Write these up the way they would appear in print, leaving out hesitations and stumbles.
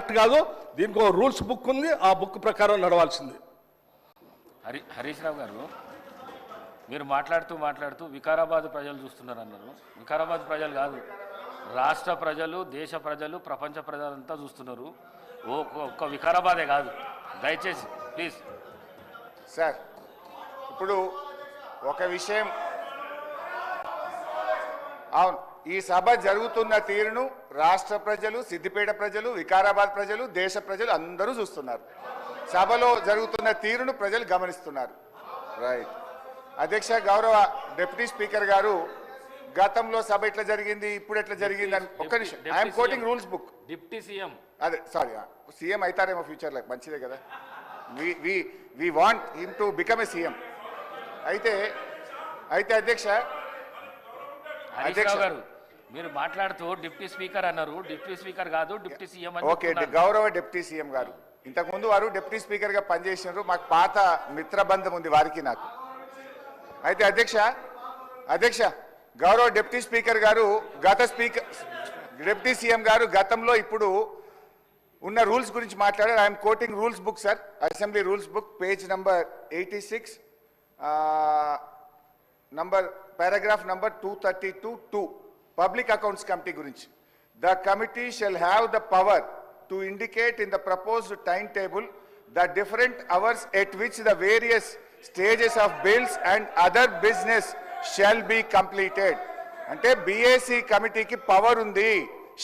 Correct కాదు. దీనికి ఒక రూల్స్ బుక్ ఉంది, ఆ బుక్ ప్రకారం నడవాల్సింది. హరీష్ రావు గారు, మీరు మాట్లాడుతూ వికారాబాద్ ప్రజలు చూస్తున్నారు అన్నారు. వికారాబాద్ ప్రజలు కాదు, రాష్ట్ర ప్రజలు, దేశ ప్రజలు, ప్రపంచ ప్రజలంతా చూస్తున్నారు. ఒక్క వికారాబాదే కాదు. దయచేసి ప్లీజ్ సార్, ఇప్పుడు ఒక విషయం, అవును, ఈ సభ జరుగుతున్న తీరును రాష్ట్ర ప్రజలు, సిద్దిపేట ప్రజలు, వికారాబాద్ ప్రజలు, దేశ ప్రజలు అందరూ చూస్తున్నారు. సభలో జరుగుతున్న తీరును ప్రజలు గమనిస్తున్నారు. రైట్. అధ్యక్ష, గౌరవ డిప్యూటీ స్పీకర్ గారు, గతంలో సభ ఎట్లా జరిగింది, ఇప్పుడు ఎట్లా జరిగింది అని ఒక్క నిమిషం. I'm quoting rules book. Deputy CM, అదే సారీ, సీఎం అవుతారేమో ఫ్యూచర్లో, మంచిదే కదా. We want him to become a CM. అయితే అధ్యక్ష గారు, మీరు మాట్లాడుతూ డిప్యూటీ స్పీకర్ అన్నారు. డిప్యూటీ స్పీకర్ కాదు, డిప్యూటీ సీఎం. ఓకే, గౌరవ డిప్యూటీ సీఎం గారు, ఇంతకుముందు వారు డిప్యూటీ స్పీకర్ గా పనిచేసినారు. మాకు పాత మిత్రబంధం ఉంది వారికి నాకు. అయితే అధ్యక్ష గౌరవ డిప్యూటీ స్పీకర్ గారు, డిప్యూటీ సీఎం గారు గతంలో ఇప్పుడు ఉన్న రూల్స్ గురించి మాట్లాడారు. I'm quoting rules book sir, assembly rules book, page number 86, paragraph number 232(2), public accounts committee గురించి. The committee shall have the power to indicate in the proposed timetable the different hours at which the various stages of bills and other business shall be completed. అంటే BAC కమిటీకి power ఉంది.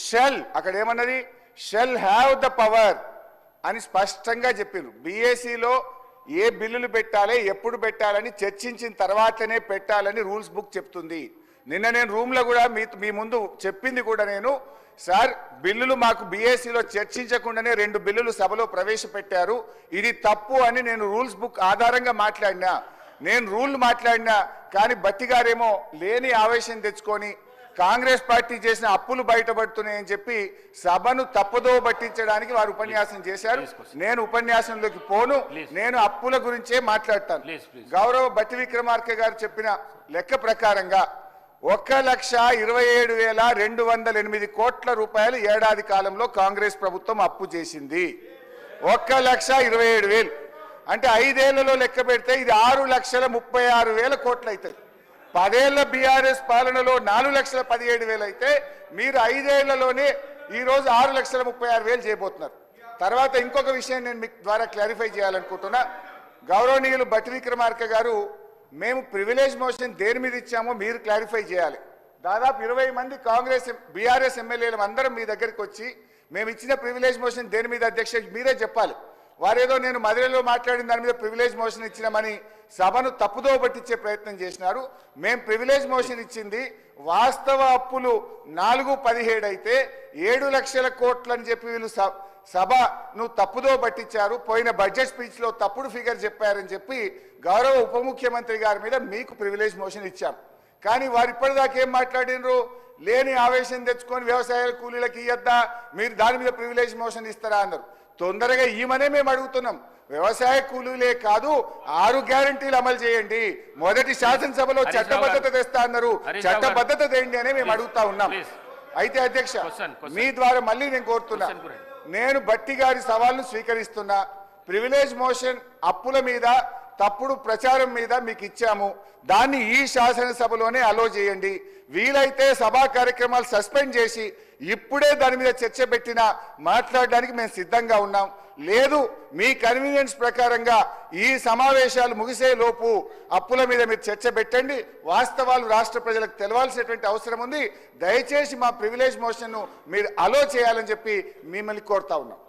Shell, అక్కడ ఏమన్నది, shall have the power అని స్పష్టంగా చెప్పిండ్రు. BACలో ఏ బిల్లులు పెట్టాలి, ఎప్పుడు పెట్టాలని చర్చించిన తర్వాతనే పెట్టాలని రూల్స్ బుక్ చెప్తుంది. నిన్న నేను రూమ్లో కూడా మీ ముందు చెప్పింది కూడా నేను, సార్ బిల్లులు మాకు BACలో చర్చించకుండానే 2 బిల్లులు సభలో ప్రవేశపెట్టారు, ఇది తప్పు అని నేను రూల్స్ బుక్ ఆధారంగా మాట్లాడినా. నేను రూల్ మాట్లాడినా కానీ బట్టి గారేమో లేని ఆవేశం తెచ్చుకొని కాంగ్రెస్ పార్టీ చేసిన అప్పులు బయటపడుతున్నాయని చెప్పి సభను తప్పుదో పట్టించడానికి వారు ఉపన్యాసం చేశారు. నేను ఉపన్యాసంలోకి పోను, నేను అప్పుల గురించే మాట్లాడతాను. గౌరవ బట్టి విక్రమార్క గారు చెప్పిన లెక్క ప్రకారంగా 1,27,208 కోట్ల రూపాయలు ఏడాది కాలంలో కాంగ్రెస్ ప్రభుత్వం అప్పు చేసింది. 1,27,000 అంటే 5 ఏళ్లలో లెక్క పెడితే ఇది 6,36,000 కోట్లు అవుతుంది. 10 ఏళ్ల బీఆర్ఎస్ పాలనలో 4,17,000 అయితే మీరు 5 ఏళ్లలోనే ఈరోజు 6,36,000 చేయబోతున్నారు. తర్వాత ఇంకొక విషయం నేను మీకు ద్వారా క్లారిఫై చేయాలనుకుంటున్నా. గౌరవనీయులు బట్టి విక్రమార్క గారు, మేము ప్రివిలేజ్ మోషన్ దేని మీద ఇచ్చామో మీరు క్లారిఫై చేయాలి. దాదాపు 20 మంది కాంగ్రెస్ బీఆర్ఎస్ ఎమ్మెల్యేలు అందరం మీ దగ్గరికి వచ్చి మేము ఇచ్చిన ప్రివిలేజ్ మోషన్ దేని మీద అధ్యక్ష మీరే చెప్పాలి. వారేదో నేను మధురలో మాట్లాడిన దాని మీద ప్రివిలేజ్ మోషన్ ఇచ్చినామని సభను తప్పుదో పట్టించే ప్రయత్నం చేసినారు. మేము ప్రివిలేజ్ మోషన్ ఇచ్చింది వాస్తవ అప్పులు 4,17 అయితే 7 లక్షల కోట్లు అని చెప్పి వీళ్ళు సభను తప్పుదో పట్టించారు. పోయిన బడ్జెట్ స్పీచ్లో తప్పుడు ఫిగర్ చెప్పారని చెప్పి గౌరవ ఉప ముఖ్యమంత్రి గారి మీద మీకు ప్రివిలేజ్ మోషన్ ఇచ్చాం. కానీ వారు ఇప్పటిదాకా ఏం మాట్లాడినరు, లేని ఆవేశం తెచ్చుకొని వ్యవసాయ కూలీలకు ఇయ్యద్దా, మీరు దాని మీద ప్రివిలేజ్ మోషన్ ఇస్తారా అన్నారు. తొందరగా ఈమనే మేము అడుగుతున్నాం. వ్యవసాయ కూలీలే కాదు 6 గ్యారంటీలు అమలు చేయండి. మొదటి శాసనసభలో చట్టబద్ధత తెస్తా అన్నారు, చట్టబద్ధత తేండి అని మేము అడుగుతా ఉన్నాం. అయితే అధ్యక్ష మీ ద్వారా మళ్ళీ నేను కోరుతున్నా, నేను బట్టి గారి సవాల్ను స్వీకరిస్తున్నా. ప్రివిలేజ్ మోషన్ అప్పుల మీద తప్పుడు ప్రచారం మీద మీకు ఇచ్చాము, దాన్ని ఈ శాసనసభలోనే అలో చేయండి. వీలైతే సభా కార్యక్రమాలు సస్పెండ్ చేసి ఇప్పుడే దాని మీద చర్చ పెట్టినా మాట్లాడడానికి మేము సిద్ధంగా ఉన్నాం. లేదు మీ కన్వీనియన్స్ ప్రకారంగా ఈ సమావేశాలు ముగిసే లోపు అప్పుల మీద మీరు చర్చ పెట్టండి. వాస్తవాలు రాష్ట్ర ప్రజలకు తెలవాల్సినటువంటి అవసరం ఉంది. దయచేసి మా ప్రివిలేజ్ మోషన్ను మీరు అలో చేయాలని చెప్పి మిమ్మల్ని కోరుతా ఉన్నాం.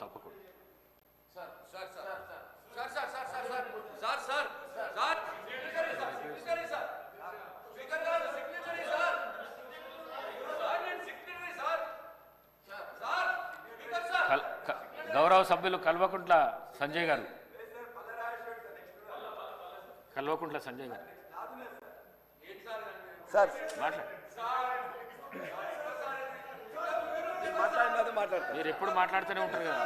గౌరవ సభ్యులు కల్వకుంట్ల సంజయ్ గారు, సార్ మీరు ఎప్పుడు మాట్లాడుతూనే ఉంటారు కదా.